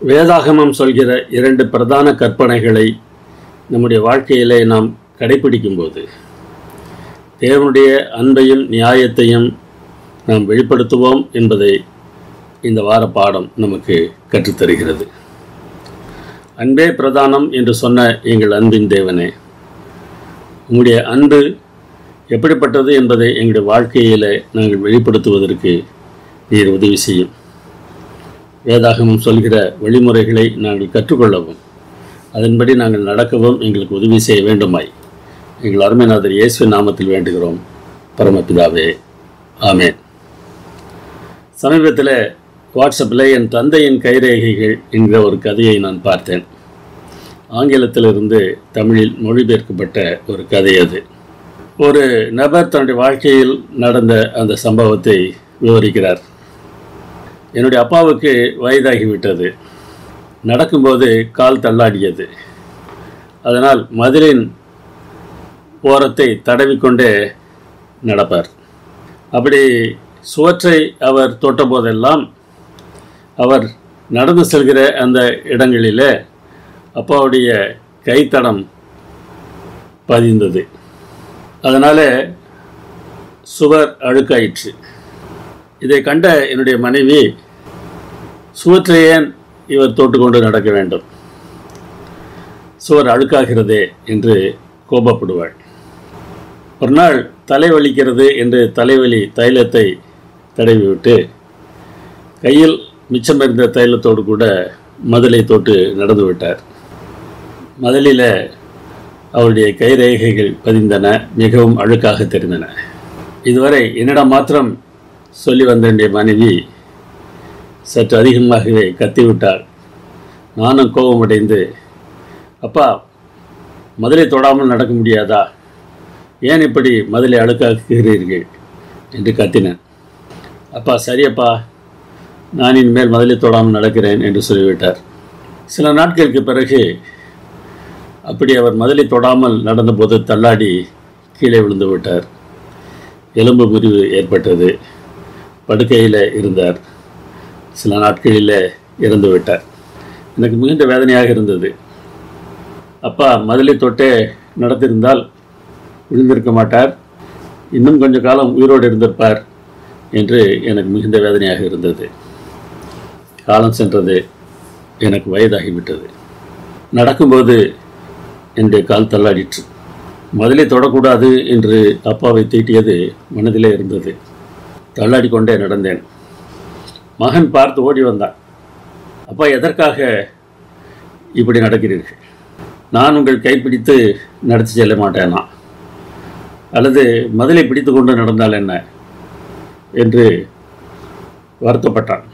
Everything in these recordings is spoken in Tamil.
வேதாகமம் சொல்கிற 2 பிரதான கற்பனைகளை நம்முடைய வாழ்க்கையிலே நாம் கடைப்பிடிக்கும்போது தேவனுடைய அன்பையும் நியாயத்தையும் நாம் வெளிப்படுத்துவோம் என்பதை இந்த வார பாடம் நமக்கு கற்றுத்தருகிறது. அன்பே பிரதானம் என்று சொன்ன எங்கள் அன்பின் தேவனே, உங்களுடைய அன்பு எப்படிப்பட்டது என்பதை எங்களுடைய வாழ்க்கையில் நாங்கள் வெளிப்படுத்துவதற்கு நீர் உதவி செய்யும். வேதாகமம் சொல்கிற வழிமுறைகளை நாங்கள் கற்றுக்கொள்ளவும் அதன்படி நாங்கள் நடக்கவும் எங்களுக்கு உதவி செய்ய வேண்டுமாய் எங்கள் அருமைநாதர் இயேசுவின் நாமத்தில் வேண்டுகிறோம் பரமபிதாவே, ஆமேன். சமீபத்தில் வாட்ஸ்அப்பில் என் தந்தையின் கைரேகைகள் என்கிற ஒரு கதையை நான் பார்த்தேன். ஆங்கிலத்திலிருந்து தமிழில் மொழிபெயர்க்கப்பட்ட ஒரு கதை அது. ஒரு நபர் தன்னுடைய வாழ்க்கையில் நடந்த அந்த சம்பவத்தை விவரிக்கிறார். என்னுடைய அப்பாவுக்கு வயதாகிவிட்டது. நடக்கும்போது கால் தள்ளாடியது. அதனால் மதிலின் ஓரத்தை தடவிக்கொண்டே நடப்பார். அப்படி சுவற்றை அவர் தொட்டபோதெல்லாம் அவர் நடந்து செல்கிற அந்த இடங்களில் அப்பாவுடைய கைத்தடம் பதிந்தது. அதனால் சுவர் அழுக்காயிற்று. இதை கண்ட என்னுடைய மனைவி, சுவற்றை ஏன் இவர் தொட்டுக்கொண்டு நடக்க வேண்டும், சுவர் அழுக்காகிறதே என்று கோபப்படுவாள். ஒரு நாள் தலைவலிக்கிறது என்று தலைவலி தைலத்தை தடவிவிட்டு கையில் மிச்சம் இருந்த தைலத்தோடு கூட மதிலை தொட்டு நடந்து விட்டார். மதிலில் அவருடைய கைரேகைகள் பதிந்தன, மிகவும் அழுக்காக தெரிந்தன. இதுவரை என்னிடம் மாத்திரம் சொல்லி வந்த என்னுடைய மனைவி சற்று அதிகமாகவே கத்திவிட்டாள். நானும் கோபமடைந்து, அப்பா, மதிலை தொடாமல் நடக்க முடியாதா, ஏன் இப்படி மதிலை அழுக்காக்குகிறீர்கள் என்று கத்தினேன். அப்பா, சரியப்பா, நான் இனிமேல் மதிலை தொடாமல் நடக்கிறேன் என்று சொல்லிவிட்டார். சில நாட்களுக்கு பிறகு அப்படி அவர் மதிலை தொடாமல் நடந்தபோது தள்ளாடி கீழே விழுந்து விட்டார். எலும்பு முறிவு ஏற்பட்டது. படுக்கையில் இருந்தார். சில நாட்களில் இறந்து விட்டார். எனக்கு மிகுந்த வேதனையாக இருந்தது. அப்பா மதிலை தொட்டே நடத்திருந்தால் விழுந்திருக்க மாட்டார், இன்னும் கொஞ்சம் காலம் உயிரோடு இருந்திருப்பார் என்று எனக்கு மிகுந்த வேதனையாக இருந்தது. காலம் சென்றது. எனக்கு வயதாகிவிட்டது. நடக்கும்போது என்னுடைய கால் தள்ளாடிற்று. மதிலை தொடக்கூடாது என்று அப்பாவை தீட்டியது மனதிலே இருந்தது. தள்ளாடி கொண்டே நடந்தேன். மகன் பார்த்து ஓடி வந்தான். அப்பா, எதற்காக இப்படி நடக்கிறீர்கள்? நான் உங்கள் கைப்பிடித்து நடத்தி செல்ல மாட்டேனா, அல்லது மதிலை பிடித்து கொண்டு நடந்தால் என்ன என்று வருத்தப்பட்டான்.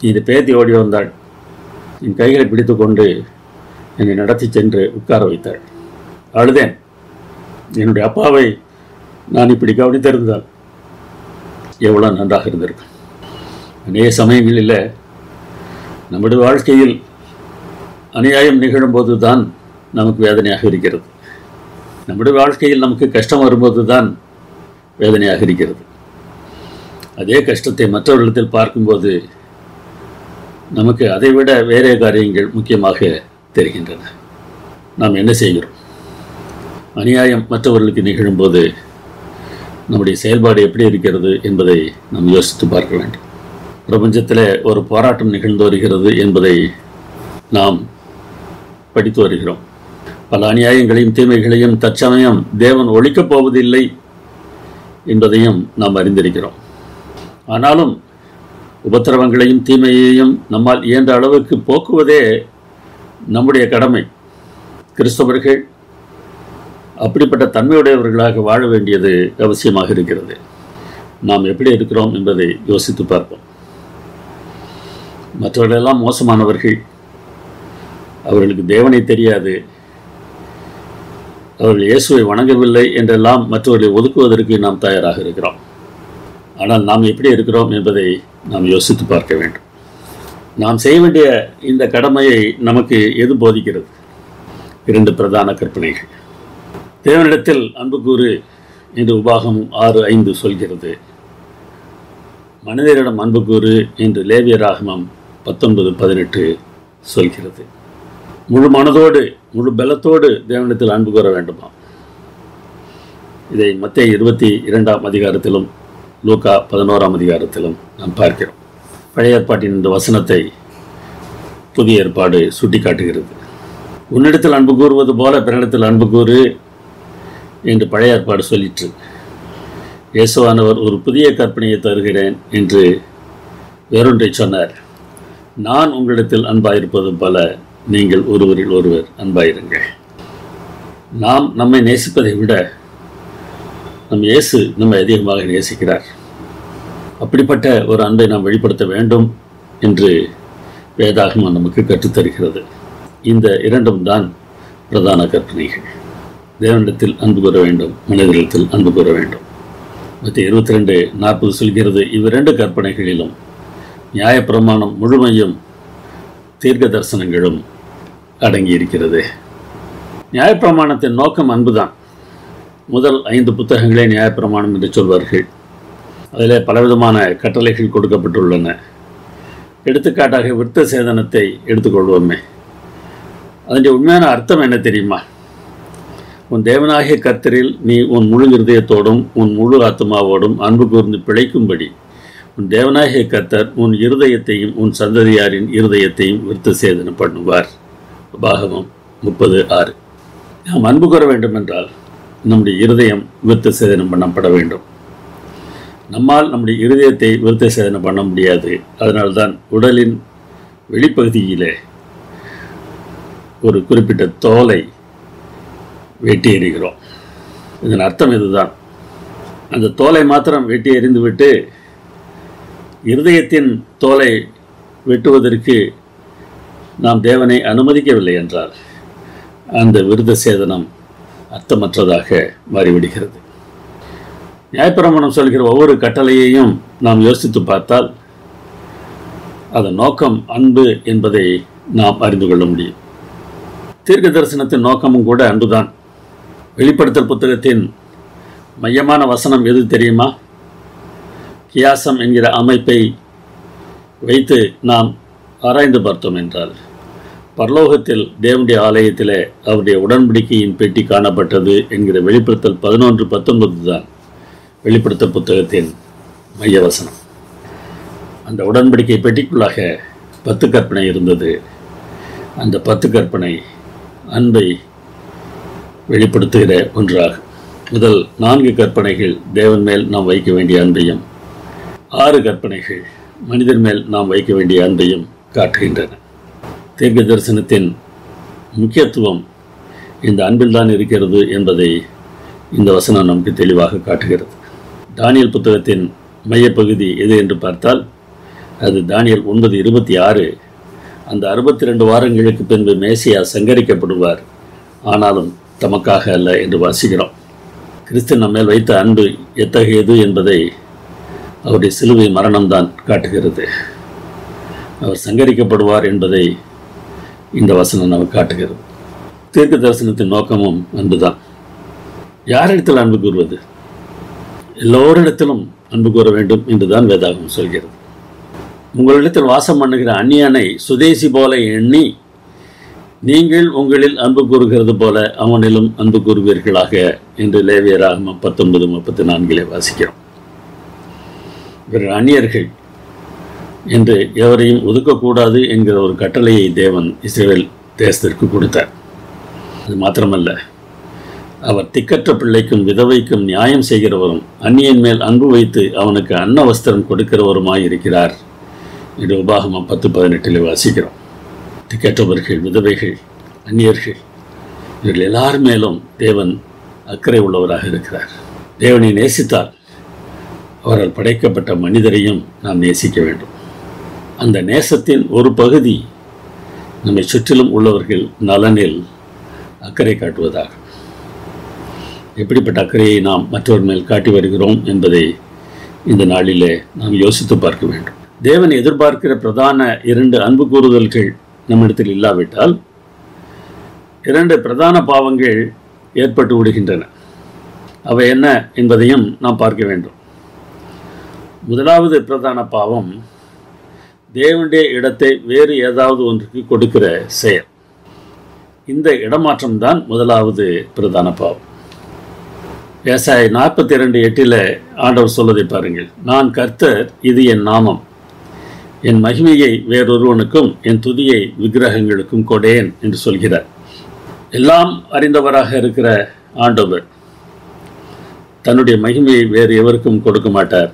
இது பேத்தி ஓடி வந்தாள். என் கைகளை பிடித்து கொண்டு என்னை நடத்தி சென்று உட்கார வைத்தாள். அழுதேன். என்னுடைய அப்பாவை நான் இப்படி கவனித்திருந்தால் எவ்வளோ நன்றாக இருந்திருக்கும். அநேக சமயங்களில் நம்முடைய வாழ்க்கையில் அநியாயம் நிகழும்போது தான் நமக்கு வேதனையாக இருக்கிறது. நம்முடைய வாழ்க்கையில் நமக்கு கஷ்டம் வரும்போது தான் வேதனையாக இருக்கிறது. அதே கஷ்டத்தை மற்றவர்களிடத்தில் பார்க்கும்போது நமக்கு அதைவிட வேறே காரியங்கள் முக்கியமாக தெரிகின்றன. நாம் என்ன செய்கிறோம்? அநியாயம் மற்றவர்களுக்கு நிகழும்போது நம்முடைய செயல்பாடு எப்படி இருக்கிறது என்பதை நாம் யோசித்து பார்க்க வேண்டும். பிரபஞ்சத்தில் ஒரு போராட்டம் நிகழ்ந்து வருகிறது என்பதை நாம் படித்து வருகிறோம். பல அநியாயங்களையும் தீமைகளையும் தற்சமயம் தேவன் ஒழிக்கப் போவதில்லை என்பதையும் நாம் அறிந்திருக்கிறோம். ஆனாலும் உபத்திரவங்களையும் தீமையையும் நம்மால் இயன்ற அளவுக்கு போக்குவதே நம்முடைய கடமை. கிறிஸ்தவர்கள் அப்படிப்பட்ட தன்மையுடையவர்களாக வாழ வேண்டியது அவசியமாக இருக்கிறது. நாம் எப்படி இருக்கிறோம் என்பதை யோசித்து பார்ப்போம். மற்றவர்களெல்லாம் மோசமானவர்கள், அவர்களுக்கு தேவனை தெரியாது, அவர்கள் இயேசுவை வணங்கவில்லை என்றெல்லாம் மற்றவர்களை ஒதுக்குவதற்கு நாம் தயாராக இருக்கிறோம். ஆனால் நாம் எப்படி இருக்கிறோம் என்பதை நாம் யோசித்து பார்க்க வேண்டும். நாம் செய்ய வேண்டிய இந்த கடமையை நமக்கு எது போதிக்கிறது? 2 பிரதான கற்பனைகள். தேவனிடத்தில் அன்பு கூறு என்று உபாகமம் 6:5 சொல்கிறது. மனிதரிடம் அன்பு கூறு என்று லேவியராகமம் 19:18 சொல்கிறது. முழு மனதோடு முழு பலத்தோடு தேவனிடத்தில் அன்பு கூற வேண்டுமா? இதை மத்தேயு 22ஆம் அதிகாரத்திலும் லூக்கா 11ஆம் அதிகாரத்திலும் நாம் பார்க்கிறோம். பழைய ஏற்பாட்டின் இந்த வசனத்தை புதிய ஏற்பாடு சுட்டி காட்டுகிறது. உன்னிடத்தில் அன்பு கூறுவது போல பிறனிடத்தில் அன்பு கூறு என்று பழைய ஏற்பாடு சொல்லிற்று. இயேசுவானவர் ஒரு புதிய கற்பனையை தருகிறேன் என்று வேறொன்றை சொன்னார். நான் உங்களிடத்தில் அன்பாயிருப்பது போல நீங்கள் ஒருவரில் ஒருவர் அன்பாயிருங்கள். நாம் நம்மை நேசிப்பதை விட இயேசு நம்மை அதிகமாக நேசிக்கிறார். அப்படிப்பட்ட ஒரு அன்பை நாம் வெளிப்படுத்த வேண்டும் என்று வேதாகமம் நமக்கு கற்றுத்தருகிறது. இந்த இரண்டும் தான் பிரதான கற்பனைகள். தேவனிடத்தில் அன்பு கூற வேண்டும், மனிதனிடத்தில் அன்பு கூற வேண்டும். மத்தேயு 22:40 சொல்கிறது, இவ்விரண்டு கற்பனைகளிலும் நியாயப்பிரமாணம் முழுமையும் தீர்க்க தரிசனங்களும் அடங்கியிருக்கிறது. நியாயப்பிரமாணத்தின் நோக்கம் அன்புதான். முதல் 5 புத்தகங்களே நியாயப்பிரமாணம் என்று சொல்வார்கள். அதில் பலவிதமான கட்டளைகள் கொடுக்கப்பட்டுள்ளன. எடுத்துக்காட்டாக விருத்த சேதனத்தை எடுத்துக்கொள்வோமே, அதனுடைய உண்மையான அர்த்தம் என்ன தெரியுமா? உன் தேவனாகிய கர்த்தரில் நீ உன் முழு இருதயத்தோடும் உன் முழு ஆத்மாவோடும் அன்பு கூர்ந்து பிழைக்கும்படி உன் தேவனாகிய கர்த்தர் உன் இருதயத்தையும் உன் சந்ததியாரின் இருதயத்தையும் விருத்த சேதனம் பண்ணுவார். உபாகமம் 30:6. நாம் அன்பு கூற வேண்டும் என்றால் நம்முடைய இருதயம் விருத்த சேதனம் பண்ணப்பட வேண்டும். நம்மால் நம்முடைய இருதயத்தை விருத்த சேதனம் பண்ண முடியாது. அதனால்தான் உடலின் வெளிப்பகுதியிலே ஒரு குறிப்பிட்ட தோலை வெட்டி எறிகிறோம். இதன் அர்த்தம் இதுதான். அந்த தோலை மாத்திரம் வெட்டி எறிந்துவிட்டு இருதயத்தின் தோலை வெட்டுவதற்கு நாம் தேவனை அனுமதிக்கவில்லை என்றால் அந்த விருத்த சேதனம் அர்த்தமற்றதாக மாறிவிடுகிறது. நியாயப்பிரமாணம் சொல்கிற ஒவ்வொரு கட்டளையையும் நாம் யோசித்து பார்த்தால் அதன் நோக்கம் அன்பு என்பதை நாம் அறிந்து கொள்ள முடியும். தீர்க்க தரிசனத்தின் நோக்கமும் கூட அன்புதான். வெளிப்படுத்தல் புத்தகத்தின் மையமான வசனம் எது தெரியுமா? கியாசம் என்கிற அமைப்பை வைத்து நாம் ஆராய்ந்து பார்த்தோம் என்றால் பரலோகத்தில் தேவனுடைய ஆலயத்திலே அவருடைய உடன்படிக்கையின் பெட்டி காணப்பட்டது என்கிற வெளிப்படுத்தல் 11:19 தான் வெளிப்படுத்தல் புத்தகத்தின் மைய வசனம். அந்த உடன்படிக்கை பெட்டிக்குள்ளாக 10 கற்பனை இருந்தது. அந்த 10 கற்பனை அன்பை வெளிப்படுத்துகிற ஒன்றாகும். முதல் 4 கற்பனைகள் தேவன் மேல் நாம் வைக்க வேண்டிய அன்பையும் 6 கற்பனைகள் மனிதன் மேல் நாம் வைக்க வேண்டிய அன்பையும் காட்டுகின்றன. தீர்க்க தரிசனத்தின் முக்கியத்துவம் இந்த அன்பில்தான் இருக்கிறது என்பதை இந்த வசனம் நமக்கு தெளிவாக காட்டுகிறது. தானியல் புத்தகத்தின் மையப்பகுதி எது என்று பார்த்தால் அது தானியல் 9:26. அந்த 62 வாரங்களுக்கு பின்பு மேசியா சங்கரிக்கப்படுவார், ஆனாலும் தமக்காக அல்ல என்று வாசிக்கிறோம். கிறிஸ்து நம்மேல் வைத்த அன்பு எத்தகையது என்பதை அவருடைய சிலுவை மரணம்தான் காட்டுகிறது. அவர் சங்கரிக்கப்படுவார் என்பதை இந்த வசனம் நமக்கு காட்டுகிறது. தீர்க்க தரிசனத்தின் நோக்கமும் அன்புதான். யாரிடத்தில் அன்பு கூறுவது? எல்லோரிடத்திலும் அன்பு கூற வேண்டும் என்றுதான் வேதாகமம் சொல்கிறது. உங்களிடத்தில் வாசம் பண்ணுகிற அந்நியனை சுதேசி போல எண்ணி நீங்கள் உங்களில் அன்பு கூறுகிறது போல அவனிலும் அன்பு கூறுவீர்களாக என்று லேவியராகமம் 19:34 வாசிக்கிறோம். இவர்கள் அந்நியர்கள் என்று எவரையும் ஒதுக்கக்கூடாது என்கிற ஒரு கட்டளையை தேவன் இஸ்ரவேல் தேசத்திற்கு கொடுத்தார். அது மாத்திரமல்ல, அவர் திக்கற்ற பிள்ளைக்கும் விதவைக்கும் நியாயம் செய்கிறவரும் அந்நியன் மேல் அன்பு வைத்து அவனுக்கு அன்ன வஸ்திரம் கொடுக்கிறவருமாய் இருக்கிறார் என்று உபாகமம் 10:18 வாசிக்கிறோம். திக்கற்றவர்கள், விதவைகள், அந்நியர்கள் இவர்கள் எல்லார் மேலும் தேவன் அக்கறை உள்ளவராக இருக்கிறார். தேவனை நேசித்தால் அவரால் படைக்கப்பட்ட மனிதரையும் நாம் நேசிக்க வேண்டும். அந்த நேசத்தின் ஒரு பகுதி நம்மை சுற்றிலும் உள்ளவர்கள் நலனில் அக்கறை காட்டுவதாகும். எப்படிப்பட்ட அக்கறையை நாம் மற்றவர் மேல் காட்டி வருகிறோம் என்பதை இந்த நாளிலே நாம் யோசித்து பார்க்க வேண்டும். தேவன் எதிர்பார்க்கிற பிரதான 2 அன்பு கூறுதல்கள் நம்மிடத்தில் இல்லாவிட்டால் 2 பிரதான பாவங்கள் ஏற்பட்டு விடுகின்றன. அவை என்ன என்பதையும் நாம் பார்க்க வேண்டும். முதலாவது பிரதான பாவம் தேவனுடைய இடத்தை வேறு ஏதாவது ஒன்றுக்கு கொடுக்கிற செயல். இந்த இடமாற்றம் தான் முதலாவது பிரதான பாவம். ஏசாயா 42:8 ஆண்டவர் சொல்வதை பாருங்கள். நான் கர்த்தர், இது என் நாமம், என் மகிமையை வேறொருவனுக்கும் என் துதியை விக்கிரகங்களுக்கும் கொடேன் என்று சொல்கிறார். எல்லாம் அறிந்தவராக இருக்கிற ஆண்டவர் தன்னுடைய மகிமையை வேறு எவருக்கும் கொடுக்க மாட்டார்,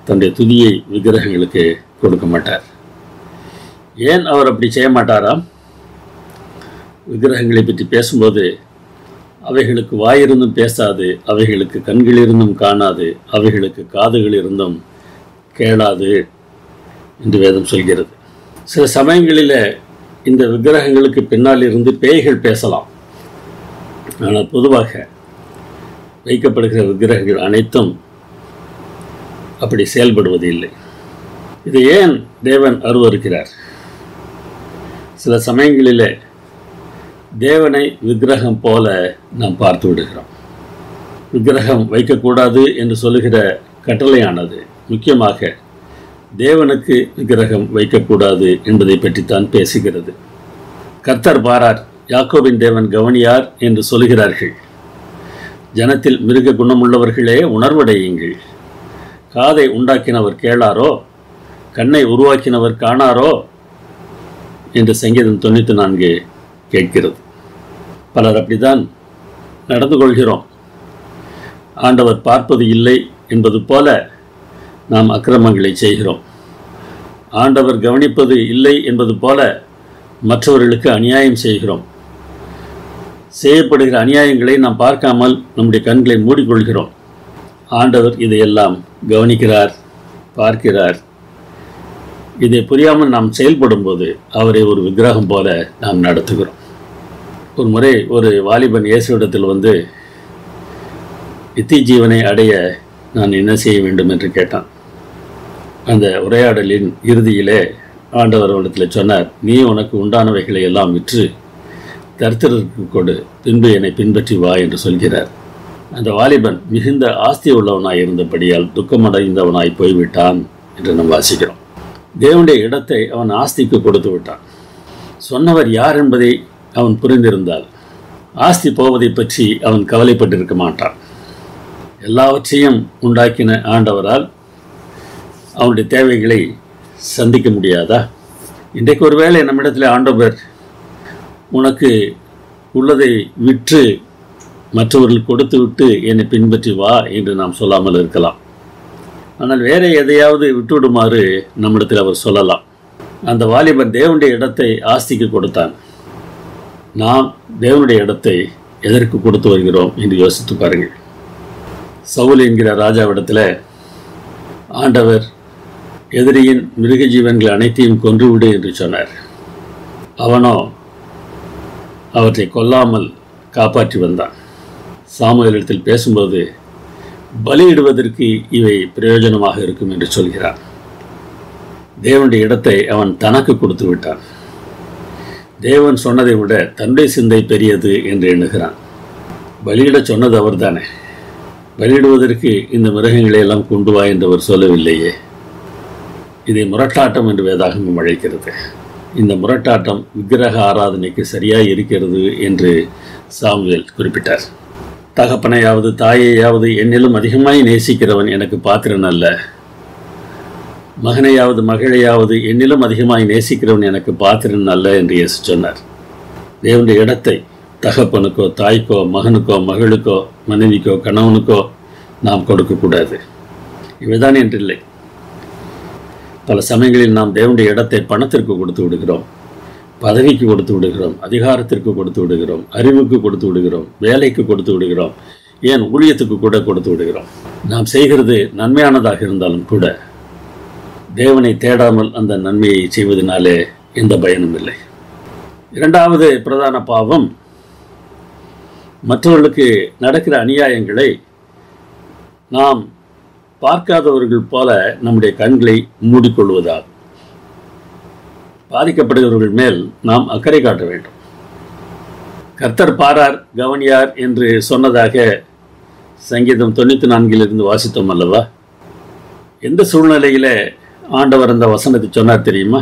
தன்னுடைய துதியை விக்கிரகங்களுக்கு கொடுக்க மாட்டார். ஏன் அவர் அப்படி செய்ய மாட்டாராம்? விக்கிரகங்களை பற்றி பேசும்போது அவைகளுக்கு வாயிருந்தும் பேசாது, அவைகளுக்கு கண்கள் இருந்தும் காணாது, அவைகளுக்கு காதுகள் இருந்தும் கேளாது என்று வேதம் சொல்கிறது. சில சமயங்களில் இந்த விக்கிரகங்களுக்கு பின்னால் இருந்து பேய்கள் பேசலாம். ஆனால் பொதுவாக வைக்கப்படுகிற விக்கிரகங்கள் அனைத்தும் அப்படி செயல்படுவது இல்லை. இது ஏன் தேவன் அருவருக்கிறார்? சில சமயங்களில் தேவனை விக்கிரகம் போல நாம் பார்த்து விடுகிறோம். விக்கிரகம் வைக்கக்கூடாது என்று சொல்லுகிற கட்டளையானது முக்கியமாக தேவனுக்கு விக்கிரகம் வைக்கக்கூடாது என்பதை பற்றித்தான் பேசுகிறது. கர்த்தர் பாரார், யாக்கோபின் தேவன் கவனியார் என்று சொல்கிறார்கள். ஜனத்தில் மிருக குணமுள்ளவர்களே உணர்வடையுங்கள். காதை உண்டாக்கினவர் கேளாரோ, கண்ணை உருவாக்கினவர் காணாரோ என்று சங்கீதம் 94 கேட்கிறது. பலர் அப்படித்தான் நடந்து கொள்கிறோம். ஆண்டவர் பார்ப்பது இல்லை என்பது போல நாம் அக்கிரமங்களை செய்கிறோம். ஆண்டவர் கவனிப்பது இல்லை என்பது போல மற்றவர்களுக்கு அநியாயம் செய்கிறோம். செய்யப்படுகிற அநியாயங்களை நாம் பார்க்காமல் நம்முடைய கண்களை மூடிக்கொள்கிறோம். ஆண்டவர் இதையெல்லாம் கவனிக்கிறார், பார்க்கிறார். இதை புரியாமல் நாம் செயல்படும் போது அவரை ஒரு விக்கிரகம் போல நாம் நடத்துகிறோம். ஒரு முறை ஒரு வாலிபன் இயேசுவிடத்தில் வந்து நித்திய ஜீவனை அடைய நான் என்ன செய்ய வேண்டும் என்று கேட்டான். அந்த உரையாடலின் இறுதியிலே ஆண்டவர் அவனிடத்தில் சொன்னார், நீ உனக்கு உண்டானவைகளை எல்லாம் விற்று தரித்திரருக்கு கொடு, பின்பு என்னை பின்பற்றி வா என்று சொல்கிறார். அந்த வாலிபன் மிகுந்த ஆஸ்தி உள்ளவனாய் இருந்தபடியால் துக்கமடைந்தவனாய் போய்விட்டான் என்று நாம் வாசிக்கிறோம். தேவனுடைய இடத்தை அவன் ஆஸ்திக்கு கொடுத்து விட்டான். சொன்னவர் யார் என்பதை அவன் புரிந்திருந்தால் ஆஸ்தி போவதை பற்றி அவன் கவலைப்பட்டிருக்க மாட்டான். எல்லாவற்றையும் உண்டாக்கின ஆண்டவரால் அவனுடைய தேவைகளை சந்திக்க முடியாதா? இன்றைக்கு ஒருவேளை நம்மிடத்தில் ஆண்டவர் உனக்கு உள்ளதை விற்று மற்றவர்கள் கொடுத்து விட்டு என்னை பின்பற்றி வா என்று நாம் சொல்லாமல் இருக்கலாம். ஆனால் வேற எதையாவது விட்டுவிடுமாறு நம்மிடத்தில் அவர் சொல்லலாம். அந்த வாலிபன் தேவனுடைய இடத்தை ஆஸ்திக்கு கொடுத்தான். நாம் தேவனுடைய இடத்தை எதற்கு கொடுத்து வருகிறோம் என்று யோசித்து பாருங்கள். சவுல் என்கிற ராஜாவிடத்தில் ஆண்டவர் எதிரியின் மிருக ஜீவன்கள் அனைத்தையும் கொன்றுவிடு என்று சொன்னார். அவனோ அவற்றை கொல்லாமல் காப்பாற்றி வந்தான். சாமுவேலிடத்தில் பேசும்போது பலியிடுவதற்கு இவை பிரயோஜனமாக இருக்கும் என்று சொல்கிறான். தேவனுடைய இடத்தை அவன் தனக்கு கொடுத்து விட்டான். தேவன் சொன்னதை விட தன்னுடைய சிந்தை பெரியது என்று எண்ணுகிறான். பலியிட சொன்னது அவர் தானே. பலியிடுவதற்கு இந்த மிருகங்களை எல்லாம் கொண்டு வா என்றவர் சொல்லவில்லையே. இதை முரட்டாட்டம் என்று வேதாகமம் அழைக்கிறது. இந்த முரட்டாட்டம் விக்கிரக ஆராதனைக்கு சரியாக இருக்கிறது என்று சாமுவேல் குறிப்பிட்டார். தகப்பனையாவது தாயையாவது என்னிலும் அதிகமாய் நேசிக்கிறவன் எனக்கு பாத்திரன் அல்ல, மகனையாவது மகளையாவது என்னிலும் அதிகமாய் நேசிக்கிறவன் எனக்கு பாத்திரன் அல்ல என்று இயேசு சொன்னார். தேவனுடைய இடத்தை தகப்பனுக்கோ தாய்க்கோ மகனுக்கோ மகளுக்கோ மனைவிக்கோ கணவனுக்கோ நாம் கொடுக்கக்கூடாது. இவைதான் என்றில்லை. பல சமயங்களில் நாம் தேவனுடைய இடத்தை பணத்திற்கு கொடுத்து விடுகிறோம், பதவிக்கு கொடுத்து விடுகிறோம், அதிகாரத்திற்கு கொடுத்து விடுகிறோம், அறிவுக்கு கொடுத்து விடுகிறோம், வேலைக்கு கொடுத்து விடுகிறோம், ஏன் ஊழியத்துக்கு கூட கொடுத்து விடுகிறோம். நாம் செய்கிறது நன்மையானதாக இருந்தாலும் கூட தேவனை தேடாமல் அந்த நன்மையை செய்வதனாலே எந்த பயனும் இல்லை. இரண்டாவது பிரதான பாவம், மற்றவர்களுக்கு நடக்கிற அநியாயங்களை நாம் பார்க்காதவர்கள் போல நம்முடைய கண்களை மூடிக்கொள்வதால் பாதிக்கப்படுகிறவர்கள் மேல் நாம் அக்கறை காட்ட வேண்டும். கர்த்தர் பாரார் கவனியார் என்று சொன்னதாக சங்கீதம் 94 வாசித்தோம் அல்லவா? எந்த சூழ்நிலையில் ஆண்டவர் அந்த வசனத்தை சொன்னார் தெரியுமா?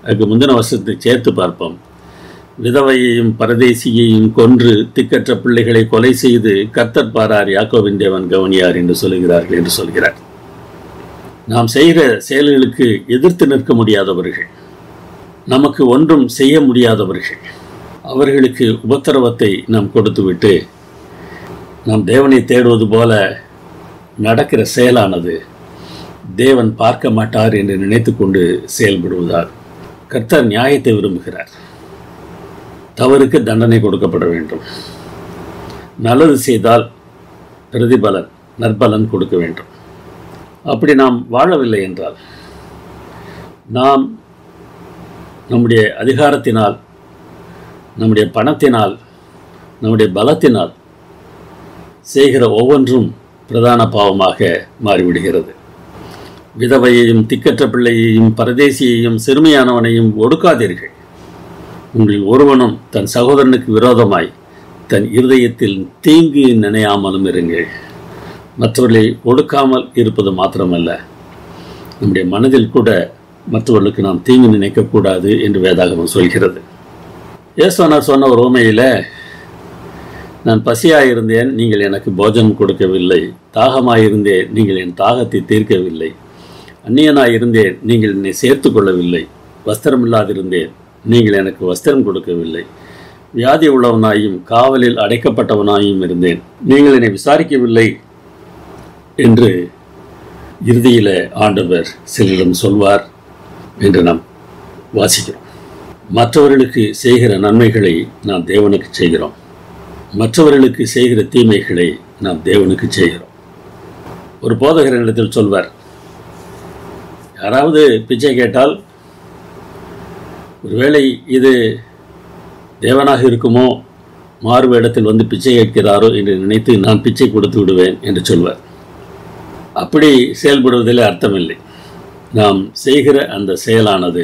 அதுக்கு முந்தின வசனத்தை சேர்த்து பார்ப்போம். விதவையையும் பரதேசியையும் கொன்று திக்கற்ற பிள்ளைகளை கொலை செய்து கர்த்தர் பாரார், யாக்கோபின் தேவன் கவனியார் என்று சொல்கிறார்கள் என்று சொல்கிறார். நாம் செய்கிற செயல்களுக்கு எதிர்த்து நிற்க முடியாதவர்கள், நமக்கு ஒன்றும் செய்ய முடியாதவர்கள், அவர்களுக்கு உபத்திரவத்தை நாம் கொடுத்துவிட்டு நாம் தேவனை தேடுவது போல நடக்கிற செயலானது தேவன் பார்க்க மாட்டார் என்று நினைத்து கொண்டு செயல்படுவதால் கர்த்தர் நியாயத்தை விரும்புகிறார். தவறுக்கு தண்டனை கொடுக்கப்பட வேண்டும். நல்லது செய்தால் பிரதிபலன் நற்பலன் கொடுக்க வேண்டும். அப்படி நாம் வாழவில்லை என்றால் நாம் நம்முடைய அதிகாரத்தினால், நம்முடைய பணத்தினால், நம்முடைய பலத்தினால் செய்கிற ஒவ்வொன்றும் பிரதான பாவமாக மாறிவிடுகிறது. விதவையையும் திக்கற்ற பிள்ளையையும் பரதேசியையும் சிறுமியானவனையும் ஒடுக்காதீர்கள். உங்களில் ஒருவனும் தன் சகோதரனுக்கு விரோதமாய் தன் இருதயத்தில் தீங்கு நினையாமலும் இருங்கள். மற்றவர்களை ஒடுக்காமல் இருப்பது மாத்திரமல்ல, நம்முடைய மனதில் கூட மற்றவர்களுக்கு நாம் தீங்கு நினைக்கக்கூடாது என்று வேதாகமம் சொல்கிறது. இயேசுவானவர் சொன்ன ஒரு உவமையில், நான் பசியாயிருந்தேன், நீங்கள் எனக்கு போஜனம் கொடுக்கவில்லை. தாகமாயிருந்தேன், நீங்கள் என் தாகத்தை தீர்க்கவில்லை. அந்நியனாயிருந்தேன், நீங்கள் என்னை சேர்த்து கொள்ளவில்லை. வஸ்திரமில்லாதிருந்தேன், நீங்கள் எனக்கு வஸ்திரம் கொடுக்கவில்லை. வியாதி உள்ளவனாயும் காவலில் அடைக்கப்பட்டவனாயும் இருந்தேன், நீங்கள் என்னை விசாரிக்கவில்லை என்று இறுதியில் ஆண்டவர் சிலரிடம் சொல்வார் என்று நாம் வாசிக்கிறோம். மற்றவர்களுக்கு செய்கிற நன்மைகளை நாம் தேவனுக்கு செய்கிறோம், மற்றவர்களுக்கு செய்கிற தீமைகளை நாம் தேவனுக்கு செய்கிறோம். ஒரு போதகர் இடத்தில் சொல்வார், யாராவது பிச்சை கேட்டால் ஒருவேளை இது தேவனாக இருக்குமோ, மாறு இடத்தில் வந்து பிச்சை கேட்கிறாரோ என்று நினைத்து நான் பிச்சை கொடுத்து விடுவேன் என்று சொல்வார். அப்படி செயல்படுவதில் அர்த்தமில்லை. நாம் செய்கிற அந்த செயலானது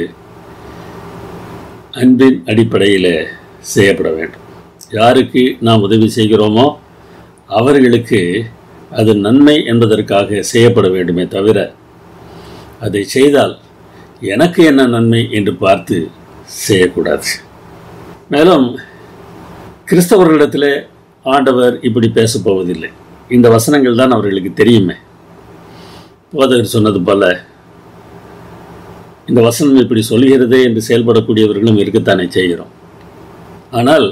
அன்பின் அடிப்படையில் செய்யப்பட வேண்டும். யாருக்கு நாம் உதவி செய்கிறோமோ அவர்களுக்கு அது நன்மை என்பதற்காக செய்யப்பட வேண்டுமே தவிர, அதை செய்தால் எனக்கு என்ன நன்மை என்று பார்த்து செய்யக்கூடாது. மேலும் கிறிஸ்தவர்களிடத்தில் ஆண்டவர் இப்படி பேசப்போவதில்லை. இந்த வசனங்கள் தான் அவர்களுக்கு தெரியுமே. போதகர் சொன்னது போல இந்த வசனம் இப்படி சொல்கிறது என்று செயல்படக்கூடியவர்களும் இருக்கத்தானே செய்கிறோம். ஆனால்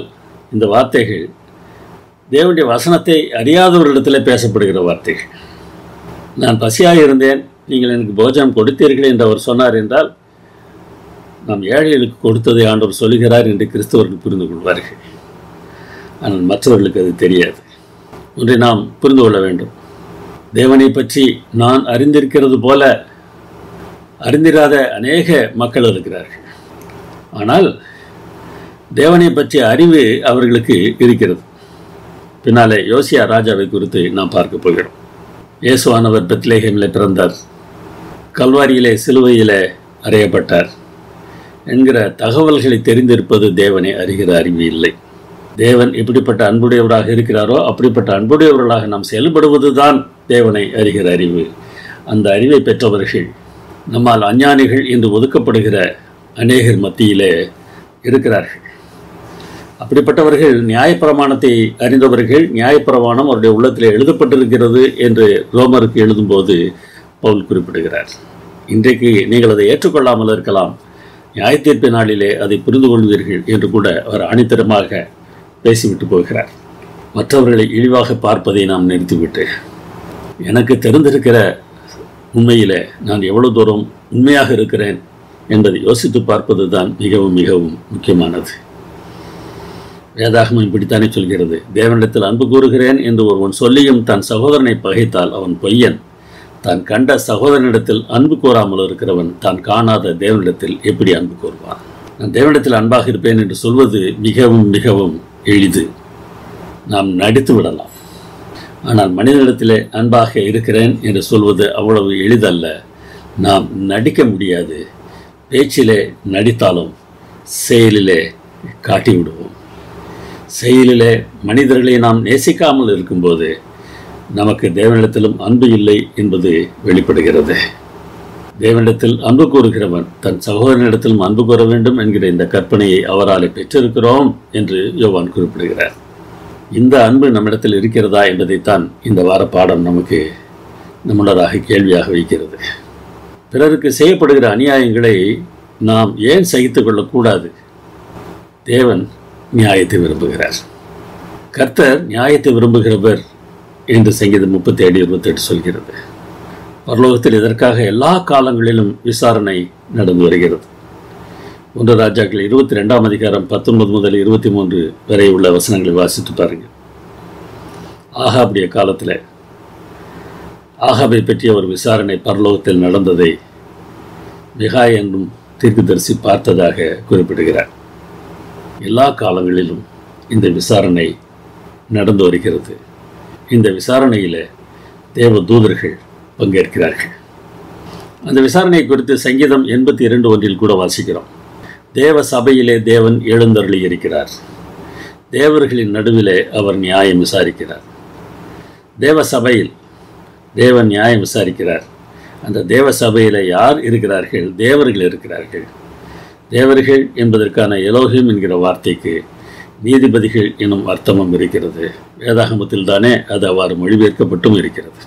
இந்த வார்த்தைகள் தேவனுடைய வசனத்தை அறியாதவர்களிடத்தில் பேசப்படுகிற வார்த்தைகள். நான் பசியாக இருந்தேன், நீங்கள் எனக்கு போஜனம் கொடுத்தீர்கள் என்று அவர் சொன்னார் என்றால், நாம் ஏழைகளுக்கு கொடுத்ததை ஆண்டவர் சொல்கிறார் என்று கிறிஸ்தவர்கள் புரிந்து கொள்வார்கள். ஆனால் மற்றவர்களுக்கு அது தெரியாது. ஒன்றை நாம் புரிந்து கொள்ள வேண்டும். தேவனை பற்றி நான் அறிந்திருக்கிறது போல அறிந்திராத அநேக மக்கள் இருக்கிறார்கள். ஆனால் தேவனை பற்றிய அறிவு அவர்களுக்கு இருக்கிறது. பின்னாலே யோசியா ராஜாவை குறித்து நாம் பார்க்க போகிறோம். இயேசுவானவர் பெத்லெகேமிலே பிறந்தார், கல்வாரியிலே சிலுவையிலே அறையப்பட்டார் என்கிற தகவல்களை தெரிந்திருப்பது தேவனை அறிகிற அறிவு இல்லை. தேவன் எப்படிப்பட்ட அன்புடையவராக இருக்கிறாரோ அப்படிப்பட்ட அன்புடையவர்களாக நாம் செயல்படுவதுதான் தேவனை அறிகிற அறிவு. அந்த அறிவை பெற்றவர்கள் நம்மால் அஞ்ஞானிகள் என்று ஒதுக்கப்படுகிற அநேகர் மத்தியிலே இருக்கிறார்கள். அப்படிப்பட்டவர்கள் நியாயப்பிரமாணத்தை அறிந்தவர்கள். நியாயப்பிரமாணம் அவருடைய உள்ளத்திலே எழுதப்பட்டிருக்கிறது என்று ரோமருக்கு எழுதும்போது பவுல் குறிப்பிடுகிறார். இன்றைக்கு நீங்கள் அதை ஏற்றுக்கொள்ளாமல் இருக்கலாம், நியாயத்தீர்ப்பு நாளிலே அதை புரிந்து கொள்வீர்கள் என்று கூட அவர் ஆணித்தரமாக பேசிவிட்டு போகிறார். மற்றவர்களை இழிவாக பார்ப்பதை நாம் நிறுத்திவிட்டு, எனக்கு தெரிந்திருக்கிற உண்மையில் நான் எவ்வளவு தூரம் உண்மையாக இருக்கிறேன் என்பதை யோசித்து பார்ப்பது தான் மிகவும் மிகவும் முக்கியமானது. வேதாகமம் இப்படித்தானே சொல்கிறது, தேவனிடத்தில் அன்பு கூறுகிறேன் என்று ஒருவன் சொல்லியும் தன் சகோதரனை பகைத்தால் அவன் பொய்யன். தான் கண்ட சகோதரனிடத்தில் அன்பு கூறாமல் இருக்கிறவன் தான் காணாத தேவனிடத்தில் எப்படி அன்பு கூறுவான்? நான் தேவனிடத்தில் அன்பாக இருப்பேன் என்று சொல்வது மிகவும் மிகவும் எளிது, நாம் நடித்து விடலாம். ஆனால் மனிதனிடத்திலே அன்பாக இருக்கிறேன் என்று சொல்வது அவ்வளவு எளிதல்ல. நாம் நடிக்க முடியாது. பேச்சிலே நடித்தாலும் செயலிலே காட்டிவிடுவோம். செயலிலே மனிதர்களை நாம் நேசிக்காமல் இருக்கும்போது நமக்கு தேவனிடத்திலும் அன்பு இல்லை என்பது வெளிப்படுகிறது. தேவனிடத்தில் அன்பு கூறுகிறவன் தன் சகோதரனிடத்திலும் அன்பு கூற வேண்டும் என்கிற இந்த கற்பனையை அவரால் பெற்றிருக்கிறோம் என்று யோவான் குறிப்பிடுகிறார். இந்த அன்பு நம்மிடத்தில் இருக்கிறதா என்பதைத்தான் இந்த வார பாடம் நமக்கு முன்னதாக கேள்வியாக வைக்கிறது. பிறருக்கு செய்யப்படுகிற அநியாயங்களை நாம் ஏன் சகித்துக் கொள்ளக்கூடாது? தேவன் நியாயத்தை விரும்புகிறார். கர்த்தர் நியாயத்தை விரும்புகிறவர் என்று சங்கீதம் 37:28 சொல்கிறது. பரலோகத்தில் இதற்காக எல்லா காலங்களிலும் விசாரணை நடந்து வருகிறது. 1 ராஜாக்கள் 22ஆம் அதிகாரம் 19 முதல் 23 வரை உள்ள வசனங்களை வாசித்து பாருங்கள். ஆகாபுடைய காலத்தில் ஆகாபை பற்றிய ஒரு விசாரணை பரலோகத்தில் நடந்ததை மிகாய் என்னும் தீர்க்கதரிசி பார்த்ததாக குறிப்பிடுகிறார். எல்லா காலங்களிலும் இந்த விசாரணை நடந்து வருகிறது. இந்த விசாரணையில் தேவ தூதர்கள் பங்கேற்கிறார்கள். அந்த விசாரணை குறித்து சங்கீதம் 82:1 கூட வாசிக்கிறோம். தேவ சபையிலே தேவன் எழுந்தருளி இருக்கிறார். தேவர்களின் நடுவிலே அவர் நியாயம் விசாரிக்கிறார். தேவ சபையில் தேவன் நியாயம் விசாரிக்கிறார். அந்த தேவ சபையில் யார் இருக்கிறார்கள்? தேவர்கள் இருக்கிறார்கள். தேவர்கள் என்பதற்கான எலோஹிம் என்கிற வார்த்தைக்கு நீதிபதிகள் எனும் அர்த்தமும் இருக்கிறது. வேதாகமத்தில் தானே அது அவ்வாறு மொழிபெயர்க்கப்பட்டும் இருக்கிறது.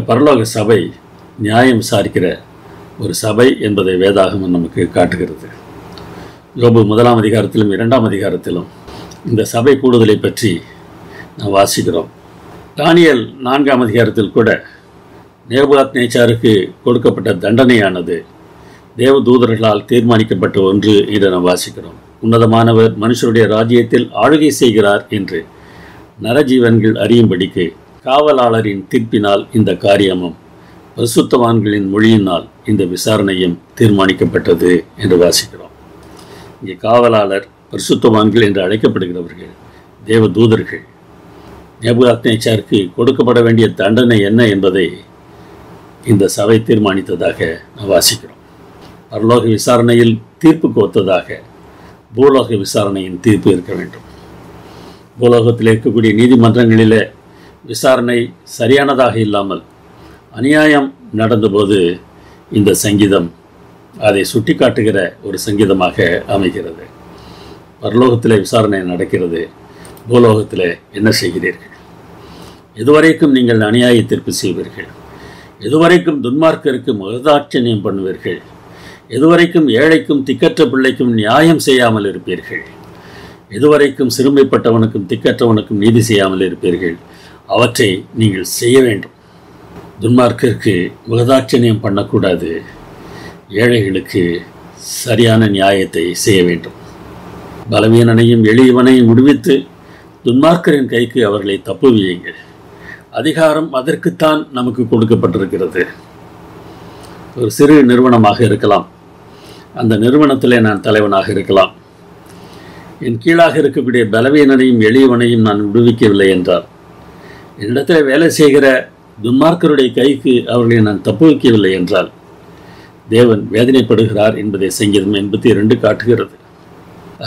பரலோக சபை நியாயம் விசாரிக்கிற ஒரு சபை என்பதை வேதாகமம் நமக்கு காட்டுகிறது. யோபு 1ஆம் அதிகாரத்திலும் 2ஆம் அதிகாரத்திலும் இந்த சபை கூடுதலை பற்றி நாம் வாசிக்கிறோம். தானியேல் 4ஆம் அதிகாரத்தில் கூட நேபுகாத்நேச்சாருக்கு கொடுக்கப்பட்ட தண்டனையானது தேவதூதர்களால் தீர்மானிக்கப்பட்ட ஒன்று என்று நாம் வாசிக்கிறோம். உன்னதமானவர் மனுஷருடைய ராஜ்யத்தில் ஆளுகை செய்கிறார் என்று நரஜீவன்கள் அறியும்படிக்கு காவலாளரின் தீர்ப்பினால் இந்த காரியமும் பரிசுத்தவான்களின் மொழியினால் இந்த விசாரணையும் தீர்மானிக்கப்பட்டது என்று வாசிக்கிறோம். இங்கே காவலாளர், பரிசுத்தவான்கள் என்று அழைக்கப்படுகிறவர்கள் தேவ தூதர்கள். நேபுகாத்நேச்சாருக்கு கொடுக்கப்பட வேண்டிய தண்டனை என்ன என்பதை இந்த சபை தீர்மானித்ததாக நாம் வாசிக்கிறோம். பரலோக விசாரணையில் தீர்ப்புக்கு ஒத்ததாக பூலோக விசாரணையின் தீர்ப்பு இருக்க வேண்டும். பூலோகத்தில் இருக்கக்கூடிய நீதிமன்றங்களிலே விசாரணை சரியானதாக இல்லாமல் அநியாயம் நடந்தபோது இந்த சங்கீதம் அதை சுட்டி காட்டுகிற ஒரு சங்கீதமாக அமைகிறது. பரலோகத்தில் விசாரணை நடக்கிறது. பூலோகத்தில் என்ன செய்கிறீர்கள்? எதுவரைக்கும் நீங்கள் அநியாய தீர்ப்பு செய்வீர்கள்? எதுவரைக்கும் துன்மார்க்கருக்கு மகதாட்சணியம் பண்ணுவீர்கள்? எதுவரைக்கும் ஏழைக்கும் திக்கற்ற பிள்ளைக்கும் நியாயம் செய்யாமல் இருப்பீர்கள்? எதுவரைக்கும் சிறுமைப்பட்டவனுக்கும் திக்கற்றவனுக்கும் நீதி செய்யாமல் இருப்பீர்கள்? அவற்றை நீங்கள் செய்ய வேண்டும். துன்மார்க்கருக்கு மகதாட்சணியம் பண்ணக்கூடாது. ஏழைகளுக்கு சரியான நியாயத்தை செய்ய வேண்டும். பலவீனனையும் எளியவனையும் விடுவித்து துன்மார்க்கரின் கைக்கு அவர்களை தப்புவியுங்கள். அதிகாரம் அதற்குத்தான் நமக்கு கொடுக்கப்பட்டிருக்கிறது. ஒரு சிறு நிறுவனமாக இருக்கலாம். அந்த நிறுவனத்தில் நான் தலைவனாக இருக்கலாம். என் கீழாக இருக்கக்கூடிய பலவீனனையும் எளியவனையும் நான் விடுவிக்கவில்லை என்றால், என்னிடத்தில் வேலை செய்கிற துன்மார்க்கருடைய கைக்கு அவர்களை நான் தப்புவிக்கவில்லை என்றால், தேவன் வேதனைப்படுகிறார் என்பதை சங்கீதம் 82 காட்டுகிறது.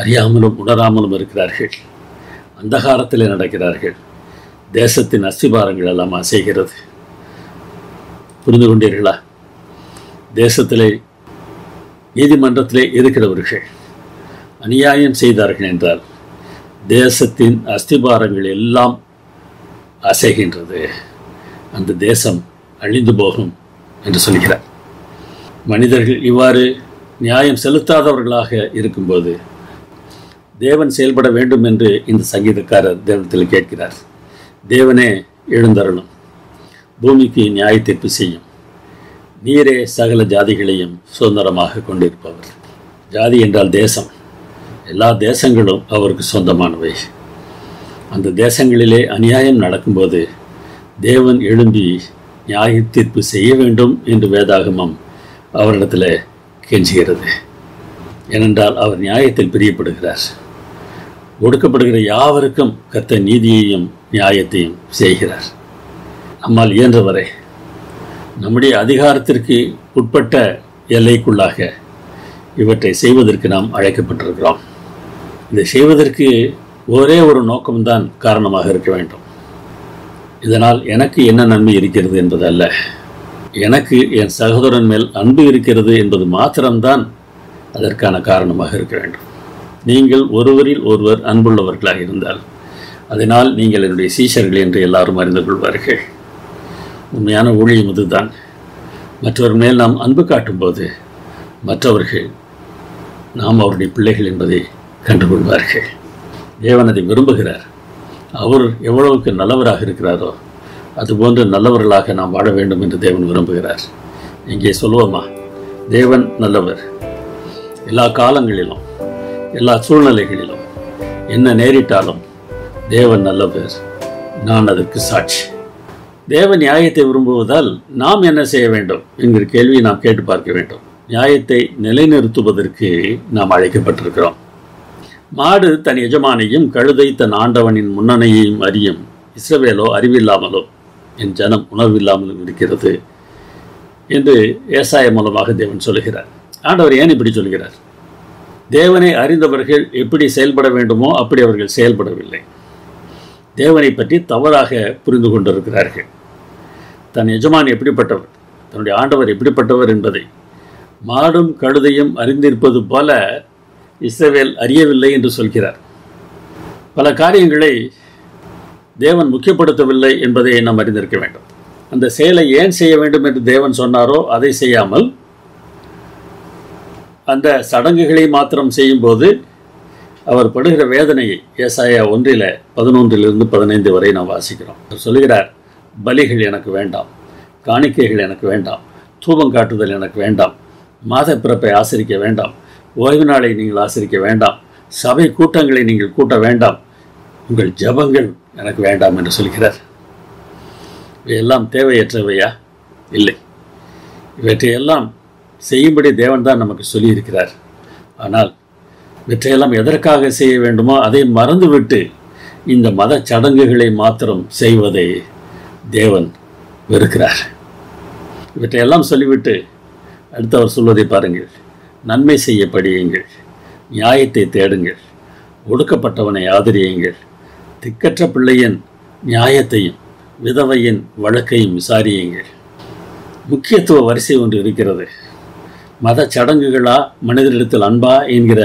அறியாமலும் உணராமலும் இருக்கிறார்கள். அந்தகாரத்தில் நடக்கிறார்கள். தேசத்தின் அஸ்திபாரங்கள் எல்லாம் அசைகிறது. புரிந்து கொண்டீர்களா? தேசத்திலே நீதிமன்றத்திலே இருக்கிறவர்கள் அநியாயம் செய்தார்கள் என்றால் தேசத்தின் அஸ்திபாரங்கள் எல்லாம் அசைகின்றது. அந்த தேசம் அழிந்து போகும் என்று சொல்கிறார். மனிதர்கள் இவ்வாறு நியாயம் செலுத்தாதவர்களாக இருக்கும்போது தேவன் செயல்பட வேண்டும் என்று இந்த சங்கீதக்காரர் தேவனத்தில் கேட்கிறார். தேவனே எழுந்தருளும், பூமிக்கு நியாய தீர்ப்பு செய்யும். நீரே சகல ஜாதிகளையும் சுதந்திரமாக கொண்டிருப்பவர். ஜாதி என்றால் தேசம். எல்லா தேசங்களும் அவருக்கு சொந்தமானவை. அந்த தேசங்களிலே அநியாயம் நடக்கும்போது தேவன் எழும்பி நியாய தீர்ப்பு செய்ய வேண்டும் என்று வேதாகமம் அவரிடத்தில் கெஞ்சுகிறது. ஏனென்றால் அவர் நியாயத்தில் பிரியப்படுகிறார். ஒடுக்கப்படுகிற யாவருக்கும் கர்த்தர் நீதியையும் நியாயத்தையும் செய்கிறார். நம்மால் இயன்றவரை நம்முடைய அதிகாரத்திற்கு உட்பட்ட எல்லைக்குள்ளாக இவற்றை செய்வதற்கு நாம் அழைக்கப்பட்டிருக்கிறோம். இதை செய்வதற்கு ஒரே ஒரு நோக்கம்தான் காரணமாக இருக்க வேண்டும். இதனால் எனக்கு என்ன நன்மை இருக்கிறது என்பதல்ல, எனக்கு என் சகோதரன் மேல் அன்பு இருக்கிறது என்பது மாத்திரம்தான் அதற்கான காரணமாக இருக்க வேண்டும். நீங்கள் ஒருவரில் ஒருவர் அன்புள்ளவர்களாக இருந்தால் அதனால் நீங்கள் என்னுடைய சீஷர்கள் என்று எல்லாரும் அறிந்து கொள்வார்கள். உண்மையான ஊழியம் இதுதான். மற்றவர் மேல் நாம் அன்பு காட்டும்போது மற்றவர்கள் நாம் அவருடைய பிள்ளைகள் என்பதை கண்டுகொள்வார்கள். தேவன் அதை விரும்புகிறார். அவர் எவ்வளவுக்கு நல்லவராக இருக்கிறாரோ அதுபோன்று நல்லவர்களாக நாம் வாழ வேண்டும் என்று தேவன் விரும்புகிறார். இங்கே சொல்வோமா, தேவன் நல்லவர். எல்லா காலங்களிலும் எல்லா சூழ்நிலைகளிலும் என்ன நேரிட்டாலும் தேவன் நல்லவர். நான் அதற்கு சாட்சி. தேவன் நியாயத்தை விரும்புவதால் நாம் என்ன செய்ய வேண்டும் என்கிற கேள்வியை நாம் கேட்டு பார்க்க வேண்டும். நியாயத்தை நிலைநிறுத்துவதற்கு நாம் அழைக்கப்பட்டிருக்கிறோம். மாடு தன் எஜமானையும் கழுதை தன் ஆண்டவனின் முன்னணையையும் அறியும். இஸ்ரவேலோ அறிவில்லாமலோ என் ஜனம் உணர்வில்லாமலும் இருக்கிறது என்று ஏசாயா மூலமாக தேவன் சொல்லுகிறார். ஆண்டவர் ஏன் இப்படி சொல்கிறார்? தேவனை அறிந்தவர்கள் எப்படி செயல்பட வேண்டுமோ அப்படி அவர்கள் செயல்படவில்லை. தேவனை பற்றி தவறாக புரிந்து கொண்டிருக்கிறார்கள். தன் எஜமான் எப்படிப்பட்டவர், தன்னுடைய ஆண்டவர் எப்படிப்பட்டவர் என்பதை மாடும் கழுதையும் அறிந்திருப்பது போல இஸ்ரவேல் அறியவில்லை என்று சொல்கிறார். பல காரியங்களை தேவன் முக்கியப்படுத்தவில்லை என்பதை நாம் அறிந்திருக்க வேண்டும். அந்த செயலை ஏன் செய்ய வேண்டும் என்று தேவன் சொன்னாரோ அதை செய்யாமல் அந்த சடங்குகளை மாத்திரம் செய்யும்போது அவர் படுகிற வேதனையை ஏசாயா 1:11-15 வரை நாம் வாசிக்கிறோம். அவர் சொல்லுகிறார், பலிகள் எனக்கு வேண்டாம், காணிக்கைகள் எனக்கு வேண்டாம், தூபம் காட்டுதல் எனக்கு வேண்டாம், மாத பிறப்பை ஆசரிக்க வேண்டாம், ஓய்வு நாளை நீங்கள் ஆசரிக்க வேண்டாம், சபை கூட்டங்களை நீங்கள் கூட்ட வேண்டாம், உங்கள் ஜபங்கள் எனக்கு வேண்டாம் என்று சொல்கிறார். இவையெல்லாம் தேவையற்றவையா? இல்லை. இவற்றையெல்லாம் செய்யும்படி தேவன் தான் நமக்கு சொல்லியிருக்கிறார். ஆனால் இவற்றையெல்லாம் எதற்காக செய்ய வேண்டுமோ அதை மறந்துவிட்டு இந்த மத சடங்குகளை மாத்திரம் செய்வதை தேவன் வெறுக்கிறார். இவற்றையெல்லாம் சொல்லிவிட்டு அடுத்தவர் சொல்வதை பாருங்கள். நன்மை செய்ய படியுங்கள், நியாயத்தை தேடுங்கள், ஒடுக்கப்பட்டவனை ஆதரியுங்கள், திக்கற்ற பிள்ளையின் நியாயத்தையும் விதவையின் வழக்கையும் விசாரியுங்கள். முக்கியத்துவ வரிசை ஒன்று இருக்கிறது. மத சடங்குகளா மனிதரிடத்தில் அன்பா என்கிற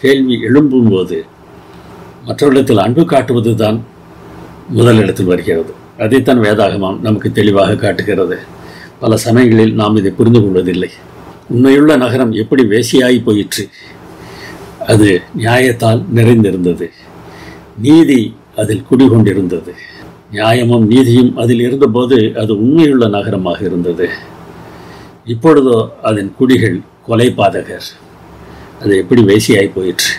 கேள்வி எழும்பும்போது மற்றவர்களிடத்தில் அன்பு காட்டுவது தான் முதலிடத்தில் வருகிறது. அதைத்தான் வேதாகமம் நமக்கு தெளிவாக காட்டுகிறது. பல சமயங்களில் நாம் இதை புரிந்து கொள்வதில்லை. உண்மையுள்ள நகரம் எப்படி வேசியாகி போயிற்று. அது நியாயத்தால் நிறைந்திருந்தது, நீதி அதில் குடிகொண்டிருந்தது. நியாயமும் நீதியும் அதில் இருந்தபோது அது உண்மையுள்ள நகரமாக இருந்தது. இப்பொழுதோ அதன் குடிகள் கொலை பாதகர். அது எப்படி வேசியாகி போயிற்று.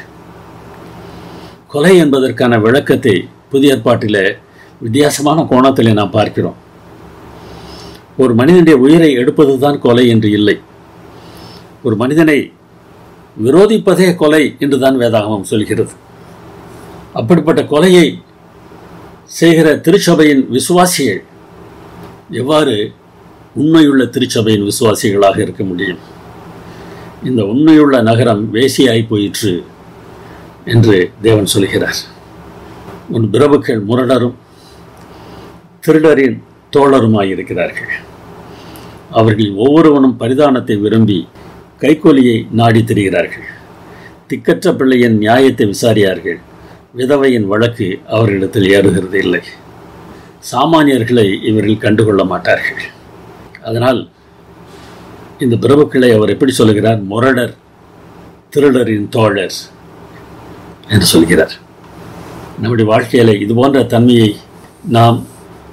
கொலை என்பதற்கான விளக்கத்தை புதிய ஏற்பாட்டில் வித்தியாசமான கோணத்தில் நாம் பார்க்கிறோம். ஒரு மனிதனுடைய உயிரை எடுப்பது தான் கொலை என்று இல்லை. ஒரு மனிதனை விரோதிப்பதே கொலை என்று தான் வேதாகமம் சொல்கிறது. அப்படிப்பட்ட கொலையை செய்கிற திருச்சபையின் விசுவாசிகள் எவ்வாறு உண்மையுள்ள திருச்சபையின் விசுவாசிகளாக இருக்க முடியும்? இந்த உண்மையுள்ள நகரம் வேசியாய் போயிற்று என்று தேவன் சொல்கிறார். உன் பிரபுக்கள் முரடரும் திருடரின் தோழருமாயிருக்கிறார்கள். அவர்கள் ஒவ்வொருவனும் பரிதானத்தை விரும்பி கைக்கூலியை நாடி திரிகிறார்கள். திக்கற்ற பிள்ளையின் நியாயத்தை விசாரியார்கள். விதவையின் வழக்கு அவர்களிடத்தில் ஏறுகிறது இல்லை. சாமானியர்களை இவர்கள் கண்டுகொள்ள மாட்டார்கள். அதனால் இந்த பிரபுக்களை அவர் எப்படி சொல்கிறார்? முரடர், திருடரின் தோழர் என்று சொல்கிறார். நம்முடைய வாழ்க்கையில் இது போன்ற தன்மையை நாம்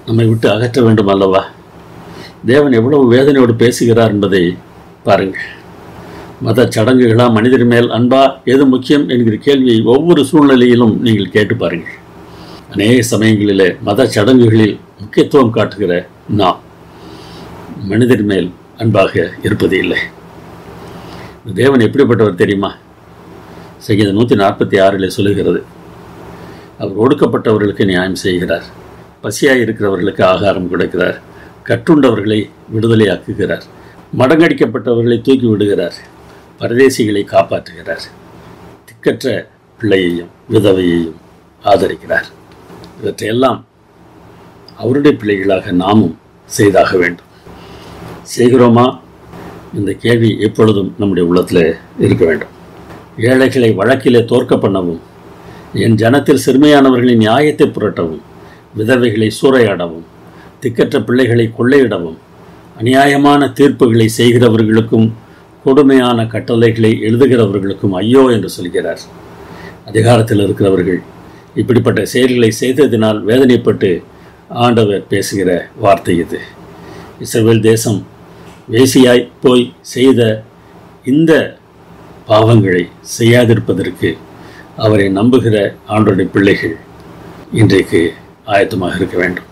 நம்மை விட்டு அகற்ற வேண்டும் அல்லவா? தேவன் எவ்வளவு வேதனையோடு பேசுகிறார் என்பதை பாருங்கள். மத சடங்குகளா மனிதர் மேல் அன்பா எது முக்கியம் என்கிற கேள்வியை ஒவ்வொரு சூழ்நிலையிலும் நீங்கள் கேட்டு பாருங்கள். அநேக சமயங்களிலே மத சடங்குகளில் முக்கியத்துவம் காட்டுகிற நாம் மனிதர் மேல் அன்பாக இருப்பது இல்லை. தேவன் எப்படிப்பட்டவர் தெரியுமா? சங்கீதம் 146 சொல்லுகிறது, அவர் ஒடுக்கப்பட்டவர்களுக்கு நியாயம் செய்கிறார், பசியாய் இருக்கிறவர்களுக்கு ஆகாரம் கொடுக்கிறார், கட்டுண்டவர்களை விடுதலையாக்குகிறார், மடங்கடிக்கப்பட்டவர்களை தூக்கி விடுகிறார், பரதேசிகளை காப்பாற்றுகிறார், திக்கற்ற பிள்ளையையும் விதவையையும் ஆதரிக்கிறார். இவற்றையெல்லாம் அவருடைய பிள்ளைகளாக நாமும் செய்தாக வேண்டும். செய்கிறோமா? இந்த கேள்வி எப்பொழுதும் நம்முடைய உள்ளத்தில் இருக்க வேண்டும். ஏழைகளை வழக்கிலே தோற்க பண்ணவும், என் ஜனத்தில் சிறுமையானவர்களின் நியாயத்தை புரட்டவும், விதவைகளை சூறையாடவும், திக்கற்ற பிள்ளைகளை கொள்ளையிடவும், அநியாயமான தீர்ப்புகளை செய்கிறவர்களுக்கும் கொடுமையான கட்டளைகளை எழுதுகிறவர்களுக்கும் ஐயோ என்று சொல்கிறார். அதிகாரத்தில் இருக்கிறவர்கள் இப்படிப்பட்ட செயல்களை செய்ததினால் வேதனைப்பட்டு ஆண்டவர் பேசுகிற வார்த்தை இது. இஸ்ரவேல் தேசம் வேசியாய் போய் செய்த இந்த பாவங்களை செய்யாதிருப்பதற்கு அவரை நம்புகிற ஆண்டவருடைய பிள்ளைகள் இன்றைக்கு ஆயத்தமாக இருக்க வேண்டும்.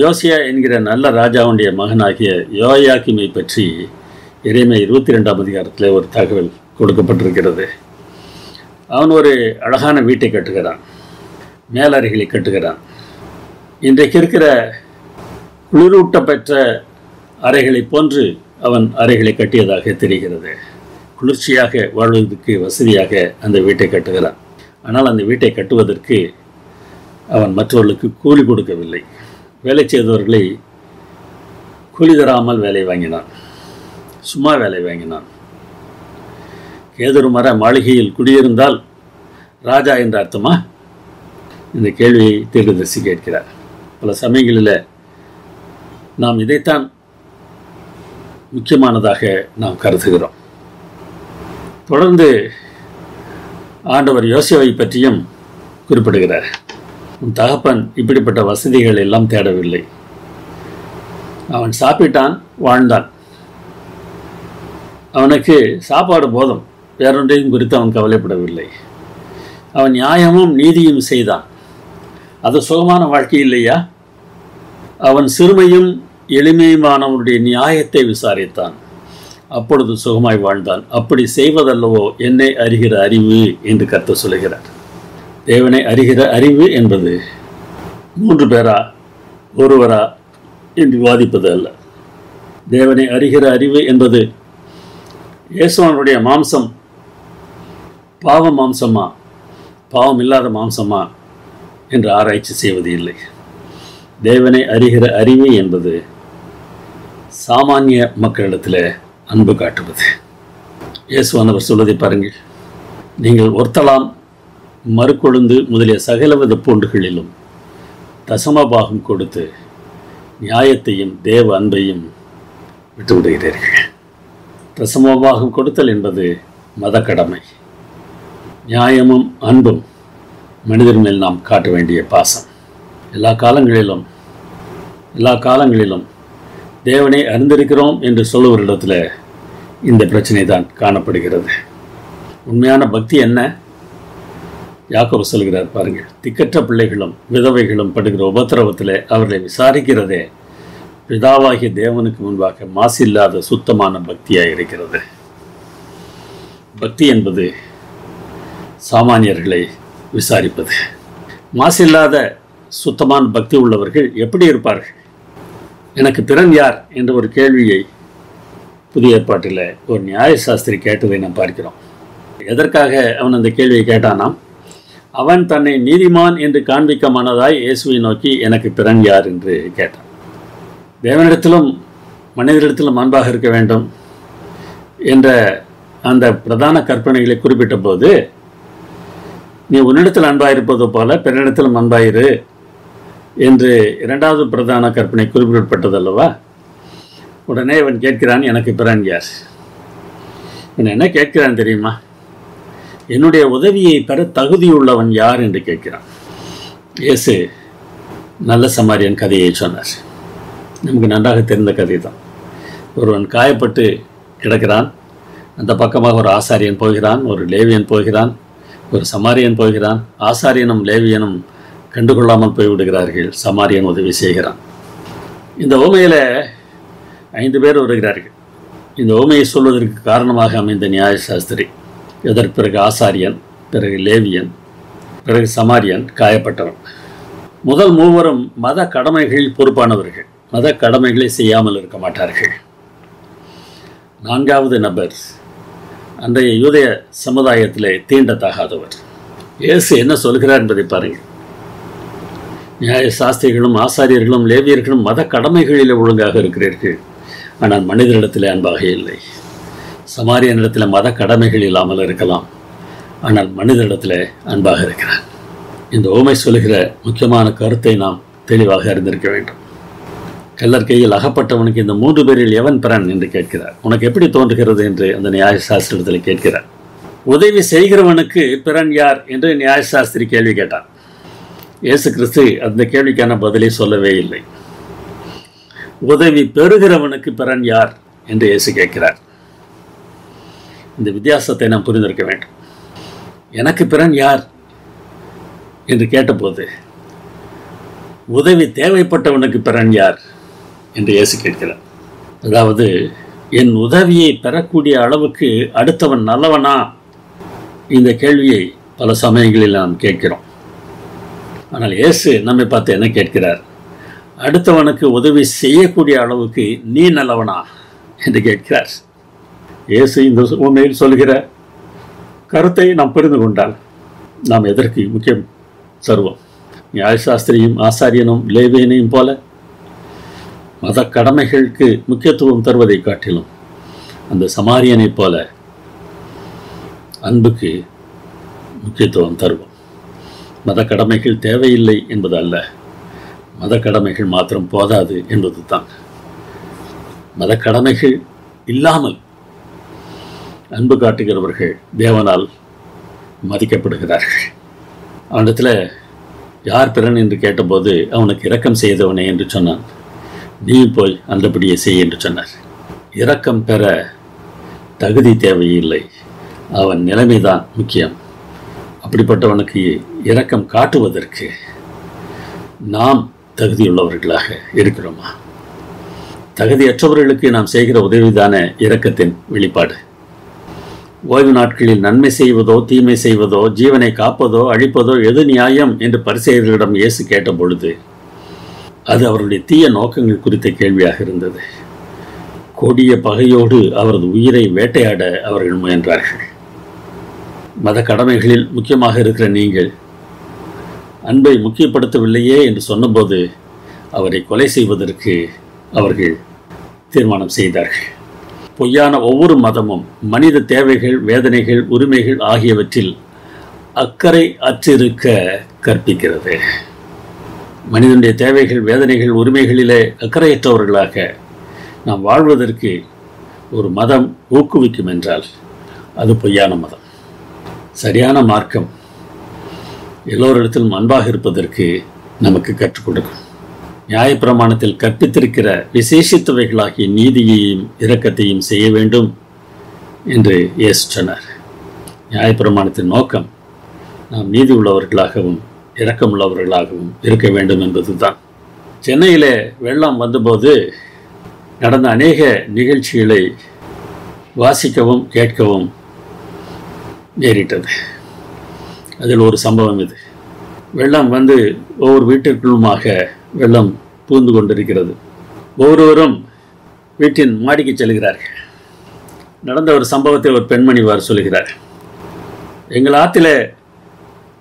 யோசியா என்கிற நல்ல ராஜாவுடைய மகனாகிய யோயாக்கிமை பற்றி எரேமியா 22ஆம் அதிகாரத்தில் ஒரு தகவல் கொடுக்கப்பட்டிருக்கிறது. அவன் ஒரு அழகான வீட்டை கட்டுகிறான், மேலறைகளை கட்டுகிறான். இன்றைக்கு இருக்கிற குளிரூட்ட பெற்ற அறைகளை போன்று அவன் அறைகளை கட்டியதாக தெரிகிறது. குளிர்ச்சியாக வாழ்வதற்கு வசதியாக அந்த வீட்டை கட்டுகிறான். ஆனால் அந்த வீட்டை கட்டுவதற்கு அவன் மற்றவர்களுக்கு கூலி கொடுக்கவில்லை. வேலை செய்தவர்களை கூலி தராமல் வேலை வாங்கினான், சும்மா வேலை வாங்கினான். கேதுரு மர மாளிகையில் குடியிருந்தால் ராஜா என்ற அர்த்தமா? இந்த கேள்வியை தீர்க்கதரிசி கேட்கிறார். பல சமயங்களில் நாம் இதைத்தான் முக்கியமானதாக நாம் கருதுகிறோம். தொடர்ந்து ஆண்டவர் யோசியாவை பற்றியும் குறிப்பிடுகிறார். உன் தகப்பன் இப்படிப்பட்ட வசதிகள் எல்லாம் தேடவில்லை. அவன் சாப்பிட்டான், வாழ்ந்தான். அவனுக்கு சாப்பாடு போதும், வேறொன்றையும் குறித்து அவன் கவலைப்படவில்லை. அவன் நியாயமும் நீதியும் செய்தான். அது சுகமான வாழ்க்கை இல்லையா? அவன் சிறுமையும் எளிமையுமானவனுடைய நியாயத்தை விசாரித்தான், அப்பொழுது சுகமாய் வாழ்ந்தான். அப்படி செய்வதல்லவோ என்னை அறிகிற அறிவு என்று கர்த்தர் சொல்கிறார். தேவனை அறிகிற அறிவு என்பது 3 பேரா ஒருவரா என்று விவாதிப்பது அல்ல. தேவனை அறிகிற அறிவு என்பது இயேசுவனுடைய மாம்சம் பாவ மாம்சமா, பாவம் இல்லாத மாம்சமா என்று ஆராய்ச்சி செய்வது இல்லை. தேவனை அறிகிற அறிவு என்பது சாமானிய மக்களிடத்தில் அன்பு காட்டுவது. இயேசுவானவர் சொல்வதை பாருங்கள். நீங்கள் ஒர்த்தலாம், மறுக்கொழுந்து முதலிய சகலவித பூண்டுகளிலும் தசமபாகம் கொடுத்து நியாயத்தையும் தேவ அன்பையும் விட்டுவிடுகிறீர்கள். தசமபாகம் கொடுத்தல் என்பது மத கடமை. நியாயமும் அன்பும் மனிதர் மேல் நாம் காட்ட வேண்டிய பாசம். எல்லா காலங்களிலும் தேவனை அறிந்திருக்கிறோம் என்று சொல்லுவரிடத்தில் இந்த பிரச்சனை தான் காணப்படுகிறது. உண்மையான பக்தி என்ன? யாக்கோபு சொல்கிறார் பாருங்கள். திக்கற்ற பிள்ளைகளும் விதவைகளும் படுகிற உபத்திரவத்தில் அவர்களை விசாரிக்கிறதே பிதாவாகிய தேவனுக்கு முன்பாக மாசில்லாத சுத்தமான பக்தியாக இருக்கிறது. பக்தி என்பது சாமானியர்களை விசாரிப்பது. மாசில்லாத சுத்தமான பக்தி உள்ளவர்கள் எப்படி இருப்பார்கள்? எனக்கு பிறன் யார் என்ற ஒரு கேள்வியை புதிய ஏற்பாட்டில் ஒரு நியாயசாஸ்திரி கேட்டதை நாம் பார்க்கிறோம். எதற்காக அவன் அந்த கேள்வியை கேட்டானாம்? அவன் தன்னை நீதிமான் என்று காண்பிக்க மனதாய் இயேசுவை நோக்கி எனக்கு பிறன் யார் என்று கேட்டான். தேவனிடத்திலும் மனிதரிடத்திலும் அன்பாக இருக்க வேண்டும் என்ற அந்த பிரதான கற்பனைகளை குறிப்பிட்ட போது, நீ உன்னிடத்தில் அன்பாயிருப்பது போல பிறனிடத்திலும் அன்பாயிரு என்று 2வது பிரதான கற்பனை குறிப்பிடப்பட்டதல்லவா? உடனே இவன் கேட்கிறான், எனக்கு பிறன் யார்? இவன் என்ன கேட்கிறான் தெரியுமா? என்னுடைய உதவியை பெற தகுதியுள்ளவன் யார் என்று கேட்கிறான். இயேசு நல்ல சமாரியன் கதையை சொன்னார். நமக்கு நன்றாக தெரிந்த கதை தான். ஒருவன் காயப்பட்டு கிடக்கிறான். அந்த பக்கமாக ஒரு ஆசாரியன் போகிறான், ஒரு லேவியன் போகிறான், ஒரு சமாரியன் போகிறான். ஆசாரியனும் லேவியனும் கண்டுகொள்ளாமல் போய்விடுகிறார்கள். சமாரியன் உதவி செய்கிறான். இந்த உவமையில் 5 பேர் வருகிறார்கள். இந்த உவமையை சொல்வதற்கு காரணமாக அமைந்த நியாயசாஸ்திரி, இதற்கு பிறகு ஆசாரியன், பிறகு லேவியன், பிறகு சமாரியன், காயப்பட்டவன். முதல் 3 மத கடமைகளில் பொறுப்பானவர்கள். மத கடமைகளை செய்யாமல் இருக்க மாட்டார்கள். 4வது நபர் அன்றைய யூதய சமுதாயத்திலே தீண்டத்தகாதவர். இயேசு என்ன சொல்கிறார் என்பதை பாருங்கள். நியாய சாஸ்திரிகளும் ஆசாரியர்களும் லேவியர்களும் மத கடமைகளில் ஒழுங்காக இருக்கிறீர்கள், ஆனால் மனிதனிடத்தில் அன்பாக இல்லை. சமாரியனிடத்தில் மத கடமைகள் இல்லாமல் இருக்கலாம், ஆனால் மனிதனிடத்தில் அன்பாக இருக்கிறான். இந்த ஓமை சொல்லுகிற முக்கியமான கருத்தை நாம் தெளிவாக அறிந்திருக்க வேண்டும். கள்ளர் கையில் அகப்பட்டவனுக்கு இந்த 3 பேரில் எவன் பிறன் என்று கேட்கிறார். உனக்கு எப்படி தோன்றுகிறது என்று அந்த நியாயசாஸ்திரத்தில் கேட்கிறார். உதவி செய்கிறவனுக்கு பிறன் யார் என்று நியாயசாஸ்திரி கேள்வி கேட்டான். இயேசு கிறிஸ்து அந்த கேள்விக்கான பதிலை சொல்லவே இல்லை. உதவி பெறுகிறவனுக்கு பிறன் யார் என்று இயேசு கேட்கிறார். இந்த வித்தியாசத்தை நாம் புரிந்திருக்க வேண்டும். எனக்கு பிறன் யார் என்று கேட்டபோது உதவி தேவைப்பட்டவனுக்கு பிறன் யார் என்று இயேசு கேட்கிறார். அதாவது என் உதவியை பெறக்கூடிய அளவுக்கு அடுத்தவன் நல்லவனா? இந்த கேள்வியை பல சமயங்களில் நாம் கேட்கிறோம். ஆனால் இயேசு நம்மை பார்த்து என்ன கேட்கிறார்? அடுத்தவனுக்கு உதவி செய்யக்கூடிய அளவுக்கு நீ நல்லவனா என்று கேட்கிறார். இயேசு இந்த உண்மையில் சொல்கிற கருத்தை நாம் புரிந்து கொண்டால் நாம் எதற்கு முக்கியம் தருவோம்? நியாயசாஸ்திரியும் ஆசாரியனும் லேவியனையும் போல மத கடமைகளுக்கு முக்கியத்துவம் தருவதை காட்டிலும் அந்த சமாரியனைப் போல அன்புக்கு முக்கியத்துவம் தருவோம். மத கடமைகள் தேவையில்லை என்பது அல்ல, மத கடமைகள் மாத்திரம் போதாது என்பது தான். மத கடமைகள் இல்லாமல் அன்பு காட்டுகிறவர்கள் தேவனால் மதிக்கப்படுகிறார்கள். அவனிடத்தில் யார் பிறன் என்று கேட்டபோது அவனுக்கு இரக்கம் செய்தவனே என்று சொன்னான். நீ போய் அந்தபடியே செய் என்று சொன்னார். இரக்கம் பெற தகுதி தேவையில்லை, அவன் நிலைமைதான் முக்கியம். அப்படிப்பட்டவனுக்கு இரக்கம் காட்டுவதற்கு நாம் தகுதியுள்ளவர்களாக இருக்கிறோமா? தகுதியற்றவர்களுக்கு நாம் செய்கிற உதவிதான இரக்கத்தின் வெளிப்பாடு. ஓய்வு நாட்களில் நன்மை செய்வதோ தீமை செய்வதோ ஜீவனை காப்பதோ அழிப்பதோ எது நியாயம் என்று பரிசேயர்களிடம் இயேசு கேட்ட பொழுது அது அவருடைய தீய நோக்கங்கள் குறித்த கேள்வியாக இருந்தது. கொடிய பகையோடு அவரது உயிரை வேட்டையாட அவர்கள் முயன்றார்கள். மத கடமைகளில் முக்கியமாக இருக்கிற நீங்கள் அன்பை முக்கியப்படுத்தவில்லையே என்று சொன்னபோது அவரை கொலை செய்வதற்கு அவர்கள் தீர்மானம் செய்தார்கள். பொய்யான ஒவ்வொரு மதமும் மனித தேவைகள், வேதனைகள், உரிமைகள் ஆகியவற்றில் அக்கறை அற்றிருக்க கற்பிக்கிறது. மனிதனுடைய தேவைகள், வேதனைகள், உரிமைகளிலே அக்கறையற்றவர்களாக நாம் வாழ்வதற்கு ஒரு மதம் ஊக்குவிக்கும் என்றால் அது பொய்யான மதம். சரியான மார்க்கம் எல்லோரிடத்திலும் அன்பாக இருப்பதற்கு நமக்கு கற்றுக் கொடுக்கும். நியாயப்பிரமாணத்தில் கற்பித்திருக்கிற விசேஷித்தவைகளாகிய நீதியையும் இரக்கத்தையும் செய்ய வேண்டும் என்று இயேசு சொன்னார். நியாயப்பிரமாணத்தின் நோக்கம் நாம் நீதி உள்ளவர்களாகவும் இரக்கமுள்ளவர்களாகவும் இருக்க வேண்டும் என்பதுதான். சென்னையில் வெள்ளம் வந்தபோது நடந்த அநேக நிகழ்ச்சிகளை வாசிக்கவும் கேட்கவும் நேரிட்டது. அதில் ஒரு சம்பவம் இது. வெள்ளம் வந்து ஒவ்வொரு வீட்டிற்குள்ளுமாக வெள்ளம் பூந்து கொண்டிருக்கிறது. ஒவ்வொருவரும் வீட்டின் மாடிக்கு செல்கிறார்கள். நடந்த ஒரு சம்பவத்தை ஒரு பெண்மணி சொல்கிறார். எங்கள் ஆற்றில்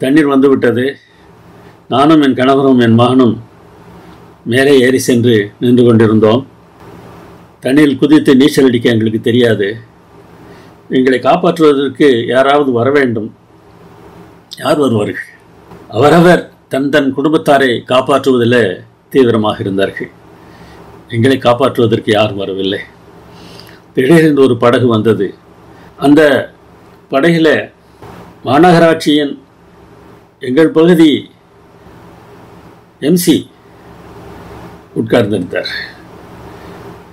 தண்ணீர் வந்து விட்டது. நானும் என் கணவரும் என் மகனும் மேலே ஏறி சென்று நின்று கொண்டிருந்தோம். தண்ணீரில் குதித்து நீச்சல் அடிக்க எங்களுக்கு தெரியாது. எங்களை காப்பாற்றுவதற்கு யாராவது வர வேண்டும். யார் வருவார்கள்? அவரவர் தன் தன் குடும்பத்தாரை காப்பாற்றுவதில் தீவிரமாக இருந்தார்கள். எங்களை காப்பாற்றுவதற்கு யாரும் வரவில்லை. திடீரென்று ஒரு படகு வந்தது. அந்த படகில் மாநகராட்சியின் எங்கள் பகுதி எம்சி உட்கார்ந்திருந்தார்.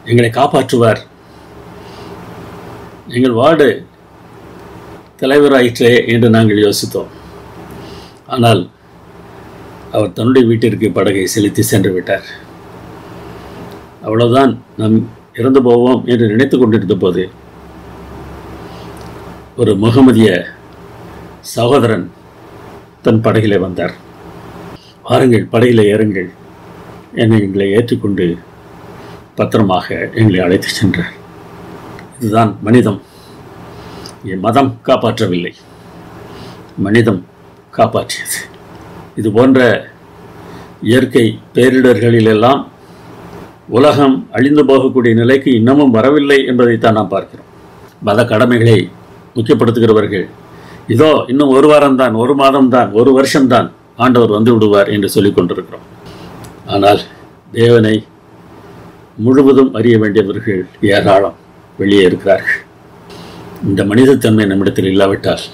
எங்களை காப்பாற்றுவார், எங்கள் வார்டு தலைவராயிற்றே என்று நாங்கள் யோசித்தோம். ஆனால் அவர் தன்னுடைய வீட்டிற்கு படகை செலுத்தி சென்று விட்டார். அவ்வளவுதான், நாம் இறந்து போவோம் என்று நினைத்து கொண்டிருந்த போது ஒரு முகமதிய சகோதரன் தன் படகிலே வந்தார். வாருங்கள், படகிலே ஏறுங்கள், எங்களை ஏற்றுக்கொண்டு பத்திரமாக எங்களை அழைத்து சென்றார். இதுதான் மனிதம். மதம் காப்பாற்றவில்லை, மனிதம் காப்பாற்றியது. இது போன்ற இயற்கை பேரிடர்களிலெல்லாம் உலகம் அழிந்து போகக்கூடிய நிலைக்கு இன்னமும் வரவில்லை என்பதைத்தான் நாம் பார்க்கிறோம். மத கடமைகளை முக்கியப்படுத்துகிறவர்கள் இதோ இன்னும் ஒரு வாரம்தான், ஒரு மாதம்தான், ஒரு வருஷம்தான் ஆண்டவர் வந்து விடுவார் என்று சொல்லிக் கொண்டிருக்கிறோம். ஆனால் தேவனை முழுவதும் அறிய வேண்டியவர்கள் ஏராளம் வெளியே இருக்கிறார்கள். இந்த மனிதத்தன்மை நம்மிடத்தில் இல்லாவிட்டால்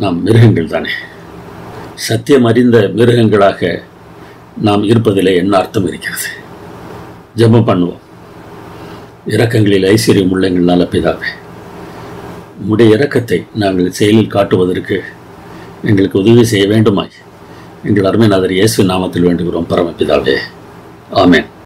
நாம் மிருகங்கள் தானே. சத்தியம் அறிந்த மிருகங்களாக நாம் இருப்பதிலே என்ன அர்த்தம் இருக்கிறது? ஜெபம் பண்ணுவோம். இரக்கங்களில் ஐஸ்வர்யம் உள்ள எங்கள் நல்ல பிதாவே, உம்முடைய இரக்கத்தை நாங்கள் செயலில் காட்டுவதற்கு எங்களுக்கு உதவி செய்ய வேண்டுமாய் எங்கள் அருமைநாதர் இயேசு நாமத்தில் வேண்டுகிறோம் பரமபிதாவே. ஆமென்.